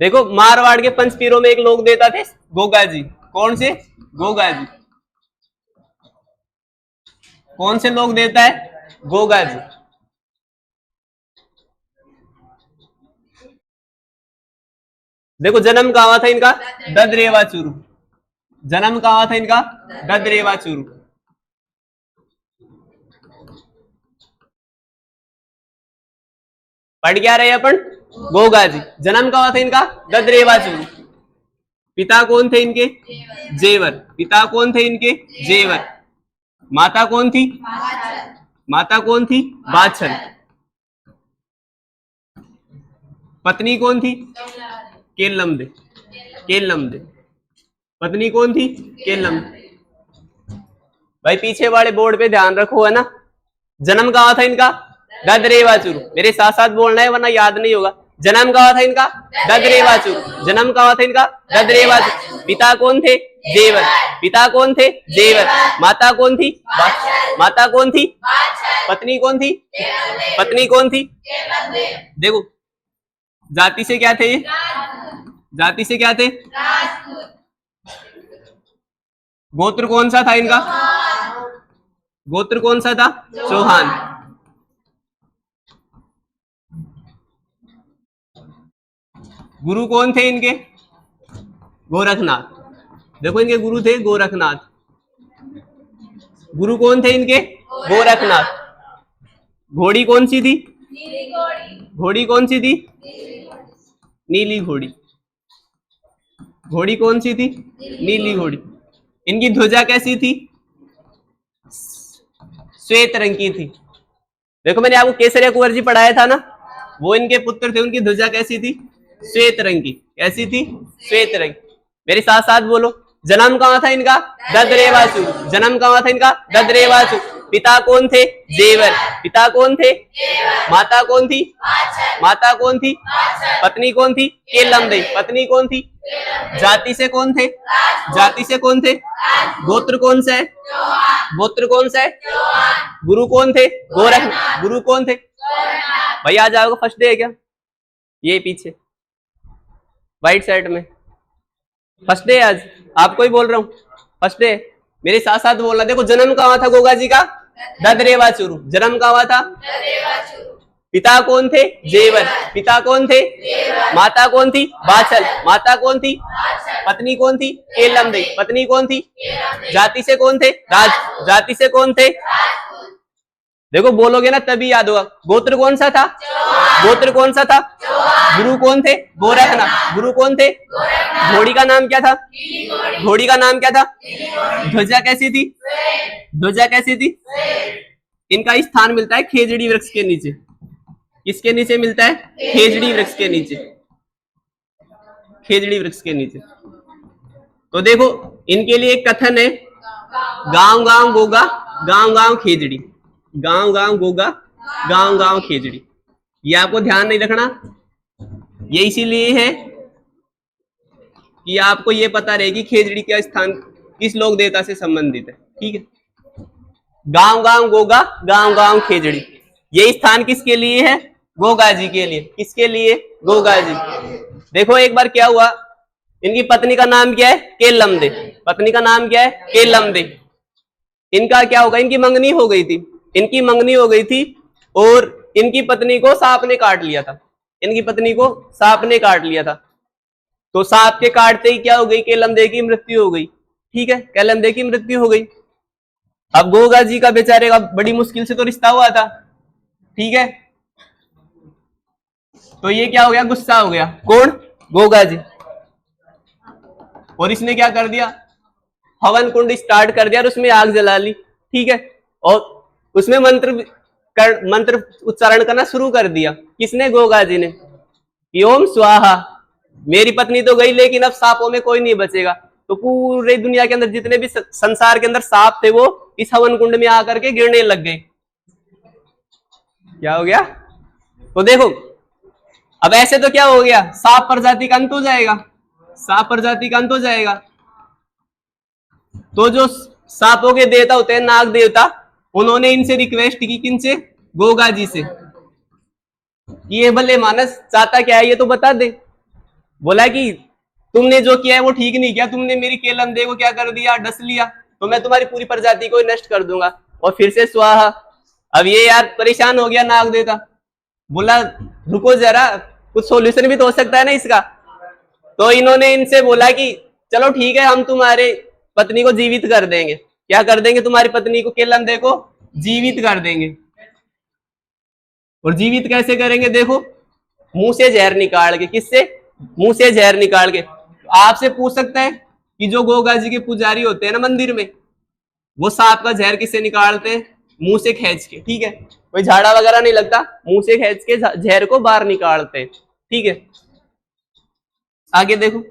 देखो मारवाड़ के पंचपीरों में एक लोक देवता थे गोगा जी। कौन से? गोगा जी। कौन से लोक देवता है? गोगा जी। देखो जन्म कहाँ हुआ था इनका? ददरेवाचुरु। जन्म कहाँ हुआ था इनका? ददरेवाचुरु। पढ़ क्या रहे अपन? गोगा जी। जन्म कहाँ हुआ था इनका? ददरेवाचुरु। पिता कौन थे इनके? जेवर। पिता कौन थे इनके? जेवर। माता कौन थी? माता कौन थी? बाछल। पत्नी कौन थी? केलमदे। केलमदे। पत्नी कौन थी? केलमदे। भाई पीछे वाले बोर्ड पे ध्यान रखो, है ना। जन्म कहाँ था इनका? ददरेवाचुरु। मेरे साथ साथ बोलना है वरना याद नहीं होगा। जन्म कहाँ था इनका? ददरेवाचुरु। जन्म कहाँ था इनका? ददरेवाचुरु। पिता कौन थे? जेवर। पिता कौन थे? जेवर। माता कौन थी? माता कौन थी? पत्नी कौन थी? पत्नी कौन थी? देखो जाति से क्या थे ये? जाति से क्या थे? गोत्र कौन सा था इनका? गोत्र कौन सा था? चौहान। गुरु कौन थे इनके? गोरखनाथ। देखो इनके गुरु थे गोरखनाथ। गुरु कौन थे इनके? गोरखनाथ। घोड़ी कौन सी थी? घोड़ी कौन सी थी? नीली घोड़ी। घोड़ी कौन सी थी? नीली घोड़ी। इनकी ध्वजा कैसी थी? श्वेत रंग की थी। देखो मैंने आपको केसरिया कुंवर जी पढ़ाया था ना, वो इनके पुत्र थे। उनकी ध्वजा कैसी थी? श्वेत रंग की। कैसी थी? श्वेत रंग। मेरे साथ साथ बोलो। जन्म कहाँ था इनका? ददरेवाचुरु। जन्म कहाँ था इनका? ददरेवाचुरु। पिता कौन थे? जेवर। पिता कौन थे? माता कौन थी? माता कौन थी? पत्नी कौन थी? केलमदे। पत्नी कौन थी? जाति से कौन थे? जाति से कौन थे? गोत्र कौन सा है? गोत्र कौन सा है? गुरु कौन थे? गोरखनाथ। गुरु कौन थे? भैया आ जाओगे, फर्स्ट डे है क्या? ये पीछे व्हाइट शर्ट में फर्स्ट डे आज। आपको ही बोल रहा हूँ, फर्स्ट डे। मेरे साथ साथ बोलना। देखो जन्म कहाँ था गोगा जी का? ददरेवाचुरु। जन्म कहाँ था? पिता कौन थे? जेवर। पिता कौन थे? माता कौन थी? बाछल। माता कौन थी? पत्नी कौन थी? केलमदे। पत्नी कौन थी? जाति से कौन थे? राज। जाति से कौन थे? देखो बोलोगे ना तभी याद होगा। गोत्र कौन सा था? गोत्र कौन सा था? गुरु कौन थे? गोरखनाथ। गुरु कौन थे? घोड़ी का नाम क्या था? घोड़ी का नाम क्या था? ध्वजा कैसी थी? ध्वजा कैसी थी? इनका स्थान मिलता है खेजड़ी वृक्ष के नीचे। किसके नीचे मिलता है? खेजड़ी वृक्ष के नीचे। खेजड़ी वृक्ष के नीचे। तो देखो इनके लिए एक कथन है, गांव गांव गोगा गांव गांव खेजड़ी। गांव गांव गोगा गांव गांव खेजड़ी। ये आपको ध्यान नहीं रखना, ये इसीलिए है कि आपको ये पता रहे कि खेजड़ी का स्थान किस लोक देवता से संबंधित है। ठीक है। गांव गांव गोगा गांव गांव खेजड़ी। ये स्थान किसके लिए है? गोगा जी के लिए। किसके लिए? गोगा जी। देखो एक बार क्या हुआ, इनकी पत्नी का नाम क्या है? केलमदे। पत्नी का नाम क्या है? केलमदे। इनका क्या होगा? इनकी मंगनी हो गई थी। इनकी मंगनी हो गई थी और इनकी पत्नी को सांप ने काट लिया था। इनकी पत्नी को सांप ने काट लिया था। तो सांप के काटते ही क्या हो गई? केलमदे की मृत्यु हो गई। ठीक है, केलमदे की मृत्यु हो गई। अब गोगा जी का बेचारे का बड़ी मुश्किल से तो रिश्ता हुआ था। ठीक है, तो ये क्या हो गया? गुस्सा हो गया। कौन? गोगा जी। और इसने क्या कर दिया? हवन कुंड स्टार्ट कर दिया और उसमें आग जला ली। ठीक है, और उसमें मंत्र उच्चारण करना शुरू कर दिया। किसने? गोगा जी ने। कि ओम स्वाहा। मेरी पत्नी तो गई लेकिन अब सांपों में कोई नहीं बचेगा। तो पूरे दुनिया के अंदर जितने भी संसार के अंदर सांप थे वो इस हवन कुंड में आकर के गिरने लग गए। क्या हो गया? तो देखो अब ऐसे तो क्या हो गया? सांप प्रजाति का अंत हो जाएगा। सांप प्रजाति का अंत हो जाएगा। तो जो सांपों के देवता होते हैं, नाग देवता, उन्होंने इनसे रिक्वेस्ट की। किनसे? गोगा जी से। ये भले मानस चाहता क्या है ये तो बता दे। बोला कि तुमने जो किया है वो ठीक नहीं किया, तुमने मेरी केलंदे को क्या कर दिया, डस लिया, तो मैं तुम्हारी पूरी प्रजाति को नष्ट कर दूंगा। और फिर से स्वाहा। अब ये यार परेशान हो गया नाग देवता, बोला रुको जरा, कुछ सॉल्यूशन भी तो हो सकता है ना इसका। तो इन्होंने इनसे बोला कि चलो ठीक है, हम तुम्हारे पत्नी को जीवित कर देंगे। क्या कर देंगे? तुम्हारी पत्नी को, केलंदे को जीवित कर देंगे। और जीवित कैसे करेंगे? देखो, मुंह से जहर निकाल के। किससे? मुंह से जहर निकाल के। आपसे पूछ सकता है कि जो गोगा जी के पुजारी होते हैं ना मंदिर में, वो सांप का जहर किससे निकालते हैं? मुंह से खींच के। ठीक है, कोई झाड़ा वगैरह नहीं लगता, मुंह से खींच के जहर को बाहर निकालते हैं। ठीक है, आगे देखो।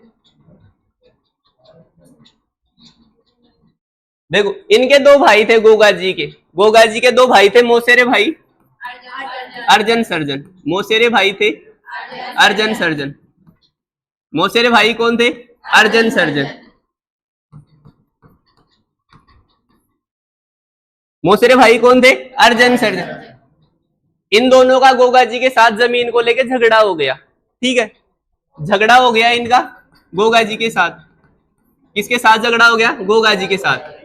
देखो, इनके दो भाई थे गोगा जी के। गोगा जी के दो भाई थे, मोसेरे भाई, अर्जन सर्जन। मोसेरे भाई थे अर्जन सर्जन। मोसेरे भाई कौन थे? अर्जन सर्जन। मोसेरे भाई कौन थे? अर्जन सर्जन। इन दोनों का गोगा जी के साथ जमीन को लेके झगड़ा हो गया। ठीक है, झगड़ा हो गया इनका गोगा जी के साथ। किसके साथ झगड़ा हो गया? गोगा जी के साथ।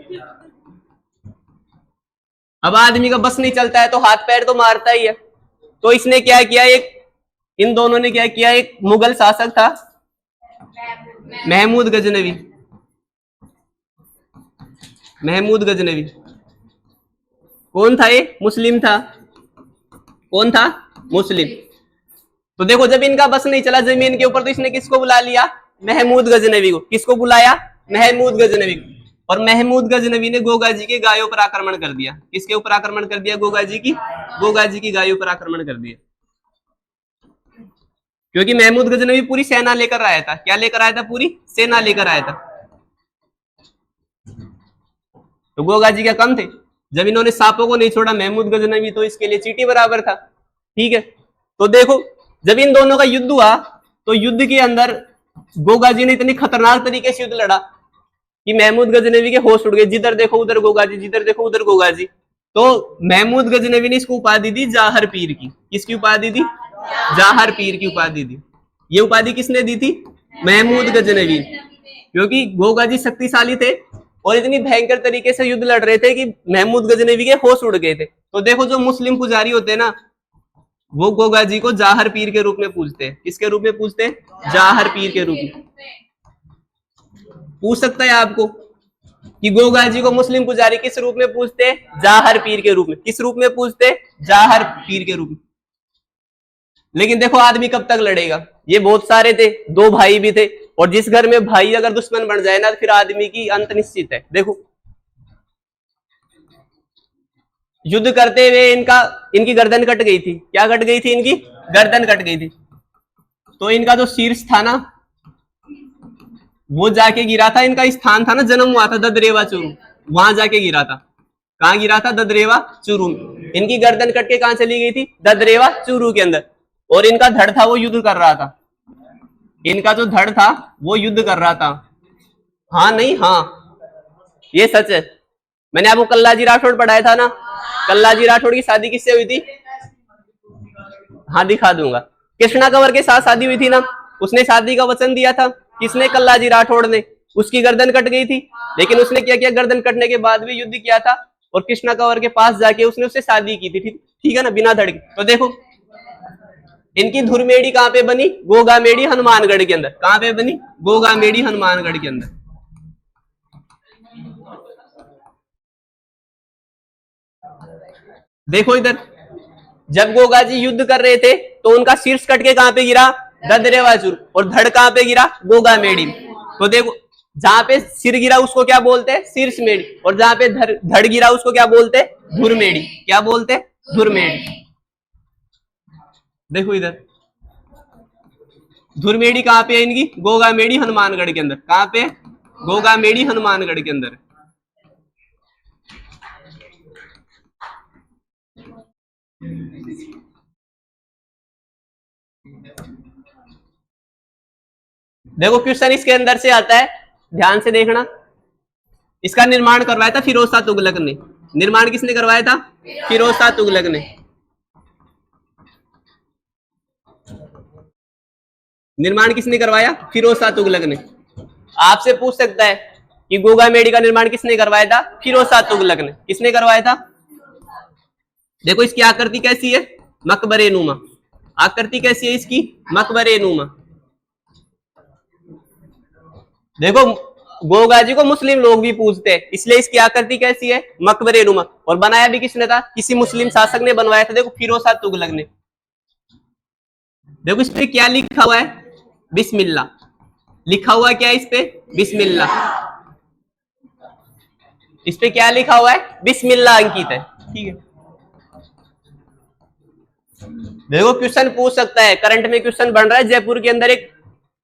अब आदमी का बस नहीं चलता है तो हाथ पैर तो मारता ही है। तो इसने क्या किया, एक इन दोनों ने क्या किया, एक मुगल शासक था महमूद गजनवी। महमूद गजनवी कौन था? ये मुस्लिम था। कौन था? मुस्लिम। तो देखो, जब इनका बस नहीं चला जमीन के ऊपर, तो इसने किसको बुला लिया? महमूद गजनवी को। किसको बुलाया? महमूद गजनवी को। और महमूद गजनवी ने गोगा जी के गायों पर आक्रमण कर दिया। किसके ऊपर आक्रमण कर दिया? गोगा जी की गायों पर आक्रमण कर दिया। क्योंकि महमूद गजनवी पूरी सेना लेकर आया था। क्या लेकर आया था? पूरी सेना लेकर आया था। तो गोगा जी क्या कम थे? जब इन्होंने सांपों को नहीं छोड़ा महमूद गजनवी, तो इसके लिए चींटी बराबर था। ठीक है, तो देखो, जब इन दोनों का युद्ध हुआ, तो युद्ध के अंदर गोगा जी ने इतनी खतरनाक तरीके से युद्ध लड़ा कि महमूद गजनवी के होश उड़ गए। जिधर देखो उधर गोगा जी, जिधर देखो उधर गोगा जी। तो महमूद गजनवी ने इसको उपाधि दी जाहर पीर की। किसकी उपाधि दी? जाहर पीर की उपाधि दी। ये उपाधि किसने दी थी? महमूद गजनवी। क्योंकि गोगा जी शक्तिशाली थे और इतनी भयंकर तरीके से युद्ध लड़ रहे थे कि महमूद गजनवी के होश उड़ गए थे। तो देखो, जो मुस्लिम पुजारी होते हैं ना, वो गोगा जी को जाहर पीर के रूप में पूजते हैं। किसके रूप में पूजते हैं? जाहर पीर के रूप में। पूछ सकता है आपको कि गोगा जी को मुस्लिम पुजारी किस रूप में पूजते हैं? जाहर पीर के रूप में। किस रूप में पूजते? जाहर पीर के रूप में। लेकिन देखो, आदमी कब तक लड़ेगा? ये बहुत सारे थे, दो भाई भी थे, और जिस घर में भाई अगर दुश्मन बन जाए ना, तो फिर आदमी की अंत निश्चित है। देखो, युद्ध करते हुए इनकी गर्दन कट गई थी। क्या कट गई थी? इनकी गर्दन कट गई थी। तो इनका जो शीर्ष था ना, वो जाके गिरा था। इनका स्थान था ना, जन्म हुआ था ददरेवा चूरू, वहां जाके गिरा था। कहां गिरा था? ददरेवा चूरू। इनकी गर्दन कट के कहां चली गई थी? ददरेवा चूरू के अंदर। और इनका धड़ था, वो युद्ध कर रहा था। इनका जो धड़ था वो युद्ध कर रहा था। हाँ नहीं, हाँ, ये सच है। मैंने आपको कल्लाजी राठौड़ पढ़ाया था ना। कल्लाजी राठौड़ की शादी किससे हुई थी? हाँ, दिखा दूंगा। कृष्णा कंवर के साथ शादी हुई थी ना। उसने शादी का वचन दिया था। किसने? कल्लाजी राठौड़ ने। उसकी गर्दन कट गई थी, लेकिन उसने क्या किया? गर्दन कटने के बाद भी युद्ध किया था और कृष्णा कंवर के पास जाके उसने उससे शादी की थी। ठीक है ना, बिना धड़ के। तो देखो, इनकी धुरमेड़ी कहां पे बनी? गोगा मेड़ी हनुमानगढ़ के अंदर। कहां पे बनी? गोगा मेड़ी हनुमानगढ़ के अंदर। देखो इधर, जब गोगा जी युद्ध कर रहे थे तो उनका शीर्ष कट के कहां पे गिरा? ददरेवाचूर। और धड़ कहां पे गिरा? गोगा मेड़ी। तो देखो, जहां पे सिर गिरा उसको क्या बोलते हैं? शीर्ष मेड़ी। और जहां पे धड़ गिरा उसको क्या बोलते हैं? धुरमेड़ी। क्या बोलते हैं? धुरमेड़ी। देखो इधर, धुरमेड़ी कहां पे है इनकी? गोगा मेड़ी हनुमानगढ़ के अंदर। कहां पे? गोगा मेड़ी हनुमानगढ़ के अंदर। देखो, क्वेश्चन इसके अंदर से आता है, ध्यान से देखना। इसका निर्माण करवाया था फिरोज शाह तुगलक ने। निर्माण किसने करवाया था? फिरोज शाह तुगलक ने। निर्माण किसने करवाया? फिरोज शाह तुगलक ने। आपसे पूछ सकता है कि गोगा मेडी का निर्माण किसने करवाया था? फिरोज शाह तुगलक ने। किसने करवाया था? देखो इसकी आकृति कैसी है? मकबरे नुमा। आकृति कैसी है इसकी? मकबरे नुमा। देखो गोगा जी को मुस्लिम लोग भी पूछते हैं, इसलिए इसकी आकृति कैसी है? मकबरे नुमा। और बनाया भी किसने था? किसी मुस्लिम शासक ने बनवाया था। देखो फिरोज शाह तुगलक ने। देखो इस पे क्या लिखा हुआ है? बिस्मिल्लाह। लिखा हुआ क्या है इस पे? बिस्मिल्लाह। इस पे क्या लिखा हुआ है? बिस्मिल्लाह अंकित है। ठीक है। देखो क्वेश्चन पूछ सकता है, करंट में क्वेश्चन बन रहा है, जयपुर के अंदर एक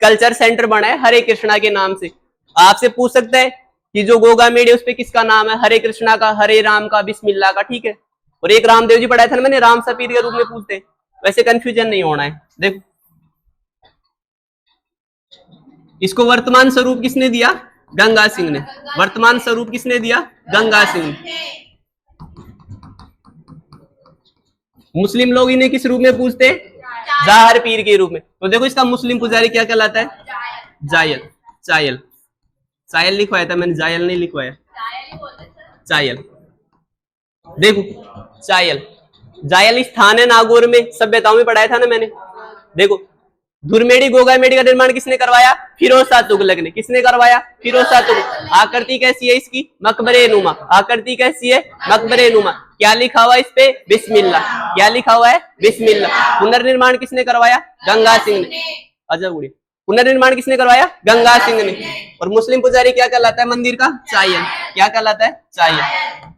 कल्चर सेंटर बना है हरे कृष्णा के नाम से। आपसे पूछ सकता है कि जो गोगा मेड है उस पे किसका नाम है? हरे कृष्णा का, हरे राम का, बिस्मिल्लाह का। ठीक है। और एक रामदेव जी पढ़ाया था ना मैंने, राम सपीर के रूप में पूछते हैं। वैसे कंफ्यूजन नहीं होना है। देखो इसको वर्तमान स्वरूप किसने दिया? गंगा सिंह ने। वर्तमान स्वरूप किसने दिया? गंगा सिंह ने। मुस्लिम लोग इन्हें किस रूप में पूछते हैं? जाहर पीर के रूप में। तो देखो इसका मुस्लिम पुजारी क्या कहलाता है? जायल। चायल। चायल लिखवाया था मैंने, जायल नहीं लिखवाया। चायल। देखो चायल। जायल स्थान है नागौर में, सभ्यताओं में पढ़ाया था ना मैंने। देखो धुरमेड़ी गोगा मेडी का निर्माण किसने करवाया? फिरोज शाह तुगलक ने। किसने करवाया? फिरोज शाह तुगलक। आकृति कैसी है इसकी? मकबरे नुमा। आकृति कैसी है? मकबरे नुमा। क्या लिखा हुआ है इस पे? बिस्मिल्लाह। क्या लिखा हुआ है? बिस्मिल्लाह। पुनर्निर्माण किसने करवाया? गंगा सिंह ने। अजब उड़ी। पुनर्निर्माण किसने करवाया? गंगा सिंह ने। और मुस्लिम पुजारी क्या कहलाता है मंदिर का? चायल। क्या कहलाता है? चायल।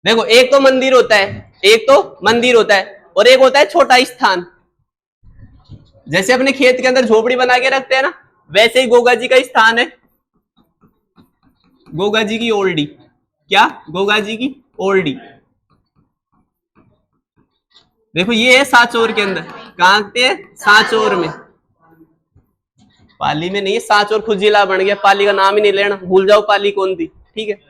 देखो एक तो मंदिर होता है, एक तो मंदिर होता है, और एक होता है छोटा स्थान। जैसे अपने खेत के अंदर झोपड़ी बना के रखते हैं ना, वैसे ही गोगा जी का स्थान है। गोगा जी की ओल्डी। क्या? गोगा जी की ओल्डी। देखो ये है सांचौर के अंदर। कहां पे? सांचौर में। पाली में नहीं है, सांचौर खुद जिला बन गया। पाली का नाम ही नहीं लेना, भूल जाओ पाली कौन थी। ठीक है।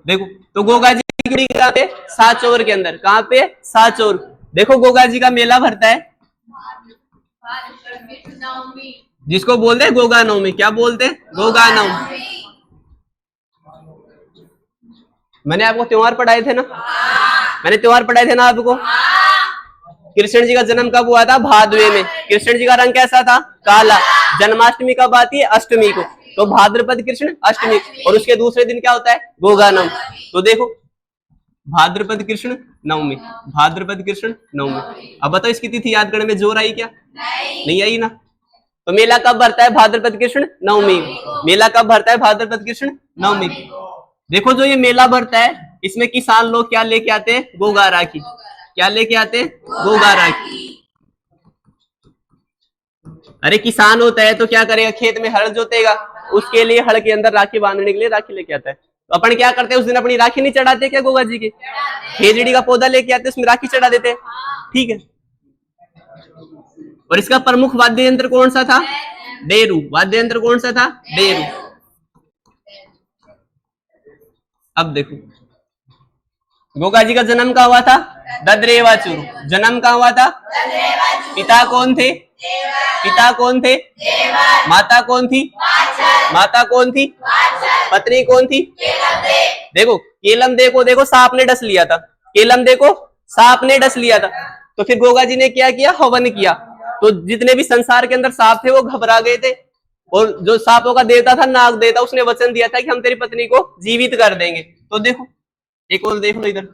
देखो तो गोगा जी की कहां पे? सांचौर के अंदर। कहां पे? सांचौर। देखो गोगा जी का मेला भरता है, जिसको बोलते हैं गोगा नवमी। क्या बोलते हैं? गोगा नवमी। मैंने आपको त्योहार पढ़ाए थे ना, मैंने त्योहार पढ़ाए थे ना आपको। कृष्ण जी का जन्म कब हुआ था? भादवे में। कृष्ण जी का रंग कैसा था? काला। जन्माष्टमी कब आती है? अष्टमी को। तो भाद्रपद कृष्ण अष्टमी, और उसके दूसरे दिन क्या होता है? गोगा नवमी। तो देखो भाद्रपद कृष्ण नवमी, भाद्रपद कृष्ण नवमी। अब बताओ इसकी तिथि याद करने में जोर आई क्या? नहीं आई ना। तो मेला कब भरता है? भाद्रपद कृष्ण नवमी। मेला कब भरता है? भाद्रपद कृष्ण नवमी। देखो जो ये मेला भरता है, इसमें किसान लोग क्या लेके आते हैं? गोगा राखी। क्या लेके आते हैं? गोगा राखी। अरे किसान होता है तो क्या करेगा? खेत में हल जोतेगा, उसके लिए हल के अंदर राखी बांधने के लिए राखी लेके आता है। तो अपन क्या करते हैं उस दिन? अपनी राखी नहीं चढ़ाते क्या गोगा जी की? खेजड़ी का पौधा लेके आते, उसमें राखी चढ़ा देते। ठीक है। और इसका प्रमुख वाद्य यंत्र कौन सा था? डेरू। वाद्य यंत्र कौन सा था? डेरू। अब देखो गोगा जी का जन्म कहाँ हुआ था? ददरेवाचुरु। जन्म कहाँ हुआ था? पिता कौन थे? पिता कौन थे? माता कौन थी? माता कौन थी? पत्नी कौन थी? देखो केलम दे को देखो सांप ने डस लिया था। केलम दे को सांप ने डस लिया था। तो फिर गोगा जी ने क्या किया? हवन किया। तो जितने भी संसार के अंदर सांप थे वो घबरा गए थे, और जो सांपों का देवता था नाग देवता, उसने वचन दिया था कि हम तेरी पत्नी को जीवित कर देंगे। तो देखो एक और देख लो इधर,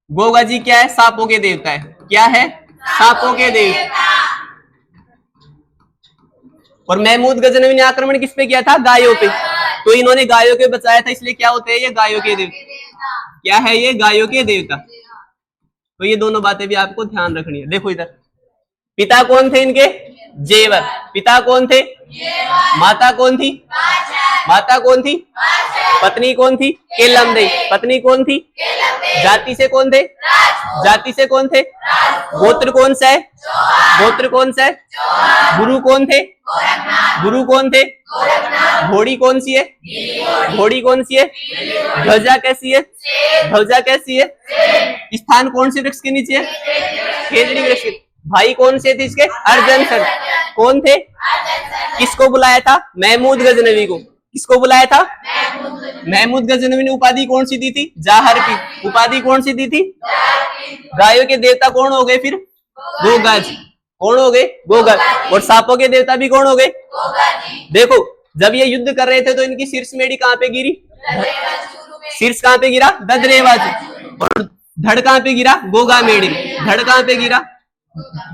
गोगा जी क्या है? सांपों के देवता है। क्या है? सांपों के देवता। और महमूद गजनवी ने आक्रमण किस पे किया था? गायों पे। तो इन्होंने गायों के बचाया था, इसलिए क्या होते हैं ये? गायों के देवता। क्या है ये? गायों के देवता। तो ये दोनों बातें भी आपको ध्यान रखनी है। देखो इधर पिता कौन थे इनके? जेवर। पिता कौन थे? माता कौन थी? माता कौन थी? पत्नी कौन थी? केलमदे। पत्नी कौन थी? जाति से कौन थे? जाति से कौन थे? गोत्र कौन सा है? गोत्र कौन सा है? गुरु कौन थे? गुरु कौन थे? घोड़ी कौन सी है? घोड़ी कौन सी है? ध्वजा कैसी है? ध्वजा कैसी है? स्थान कौन से वृक्ष के नीचे है? खेजड़ी वृक्ष के। भाई कौन से थे इसके? अर्जन सर। कौन थे? किसको बुलाया था? महमूद गजनवी को। किसको बुलाया था? महमूद गजनवी ने उपाधि कौन सी दी थी? जाहर की। उपाधि कौन सी दी थी? गायों के देवता कौन हो गए फिर? गोगाज। कौन हो गए? गोगाज। और सांपों के देवता भी कौन हो गए? देखो, जब ये युद्ध कर रहे थे तो इनकी शीर्ष मेढ़ी कहां पे गिरी? शीर्ष कहां पे गिरा? ददरेवाज। और धड़ कहां पे गिरा? गोगा मेढ़ी। धड़ कहां पे गिरा?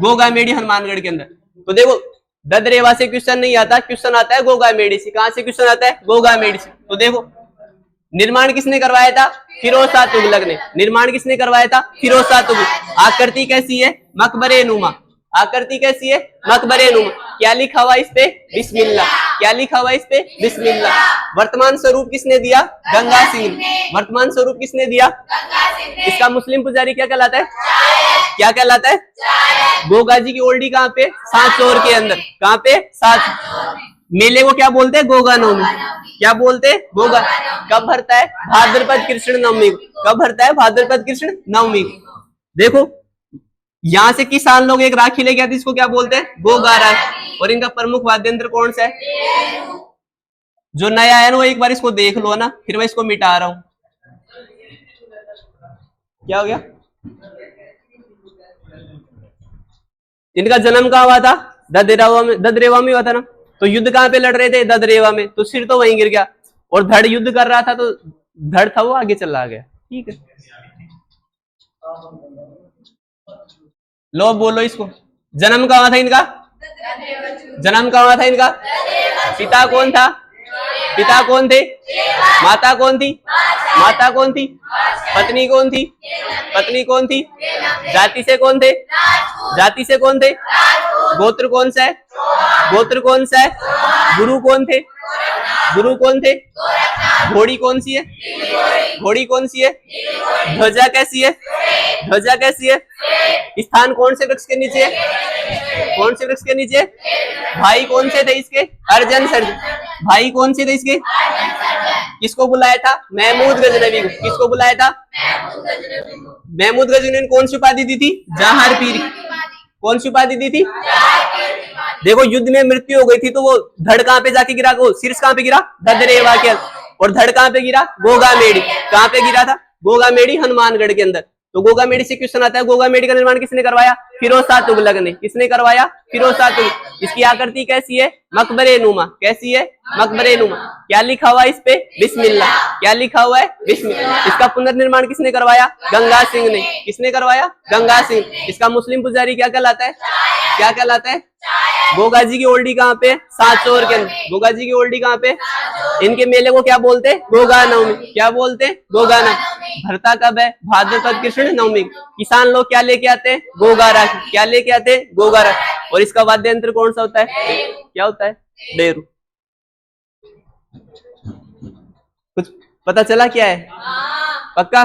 गोगा मेढ़ी हनुमानगढ़ के अंदर। तो देखो, ददरेवा से क्वेश्चन नहीं आता, क्वेश्चन आता है गोगा मेढ़ी से। कहां से क्वेश्चन आता है? गोगा मेढ़ी से। तो देखो, निर्माण किसने करवाया था? फिरोज शाह तुगलक ने। निर्माण किसने करवाया था? फिरोज शाह तुगलक। आकृति कैसी है? मकबरे नुमा। आकृति कैसी है? मकबरे नुमा। क्या लिखा हुआ इस पे? बिस्मिल्लाह। क्या लिखा हुआ इस पे? बिस्मिल्लाह। वर्तमान स्वरूप किसने दिया? गंगा सिंह। वर्तमान स्वरूप किसने दिया? इसका मुस्लिम पुजारी क्या कहलाता है? क्या कहलाता है? गोगा जी की ओल्डी कहाँ पे? सांचौर के अंदर। कहाँ पे? सांच। मेले को क्या बोलते हैं? गोगा नवमी। क्या बोलते हैं? गोगा। कब भरता है? भाद्रपद कृष्ण नवमी को। कब भरता है? भाद्रपद कृष्ण नवमी को। देखो, यहां से किसान लोग एक राखी लेके आते, इसको क्या बोलते हैं? गोगा राखी। और इनका प्रमुख वाद्य यंत्र कौन सा है? जो नया है ना, वो एक बार इसको देख लो ना, फिर मैं इसको मिटा रहा हूं। क्या हो गया? इनका जन्म कहाँ हुआ था? ददरेवा में। ददरेवा में हुआ था ना। तो युद्ध कहाँ पे लड़ रहे थे? ददरेवा में। तो सिर तो वहीं गिर गया। और धड़ युद्ध कर रहा था, तो धड़ था वो आगे चला गया। ठीक है, लो बोलो इसको। जन्म कहाँ था इनका? जन्म कहाँ था इनका? पिता कौन था? पिता कौन थे? माता कौन थी? माता कौन थी? पत्नी कौन थी? पत्नी कौन थी? जाति से कौन थे? जाति से कौन थे? गोत्र कौन सा है? गोत्र कौन सा है? गुरु कौन थे? गुरु कौन थे? घोड़ी कौन सी है? घोड़ी कौन सी है? ध्वजा कैसी है? ध्वजा कैसी है? स्थान कौन से वृक्ष के नीचे है? कौन से वृक्ष के नीचे? भाई कौन से थे इसके? अर्जन सर्जन। भाई कौन से थे इसके? किसको बुलाया था? महमूद गजनवी को। किसको बुलाया था? महमूद गजनवी ने कौन सी उपाधि दी थी? जहार पीर। कौन सी उपाधि दी थी? देखो, युद्ध में मृत्यु हो गई थी, तो वो धड़ कहां पे जाके गिरा? वो शीर्ष कहां पे गिरा? ददरेवा के। और धड़ कहां पे गिरा? गोगा मेढ़ी। कहां पे गिरा था? गोगा मेढ़ी हनुमानगढ़ के अंदर। तो गोगा मेढ़ी से क्वेश्चन आता है, गोगा मेढ़ी का निर्माण किसने करवाया? फिरोज शाह तुगलक ने। किसने करवाया? फिरोज शाह तुगलक। इसकी आकृति कैसी है? मकबरे नुमा। कैसी है? मकबरे नुमा। क्या लिखा हुआ इस पे? बिस्मिल्लाह। क्या लिखा हुआ है? बिस्मिल्लाह। इसका पुनर्निर्माण किसने करवाया? गंगा सिंह ने। किसने करवाया? गंगा सिंह। इसका मुस्लिम पुजारी क्या कहलाता है? क्या कहलाता है? गोगा जी की ओल्डी कहाँ पे? सांचौर के अंदर। गोगा जी की ओल्डी कहाँ पे? इनके मेले को क्या बोलते हैं? गोगा नवमी। क्या बोलते हैं? गोगा नवमी। भरता कब है? भाद्रपद कृष्ण नवमी। किसान लोग क्या लेके आते हैं? गोगा राखी। क्या लेके आते हैं? गोगा राखी। और इसका वाद्य यंत्र कौन सा होता है? क्या होता है? डेरू। कुछ पता चला क्या है? पक्का?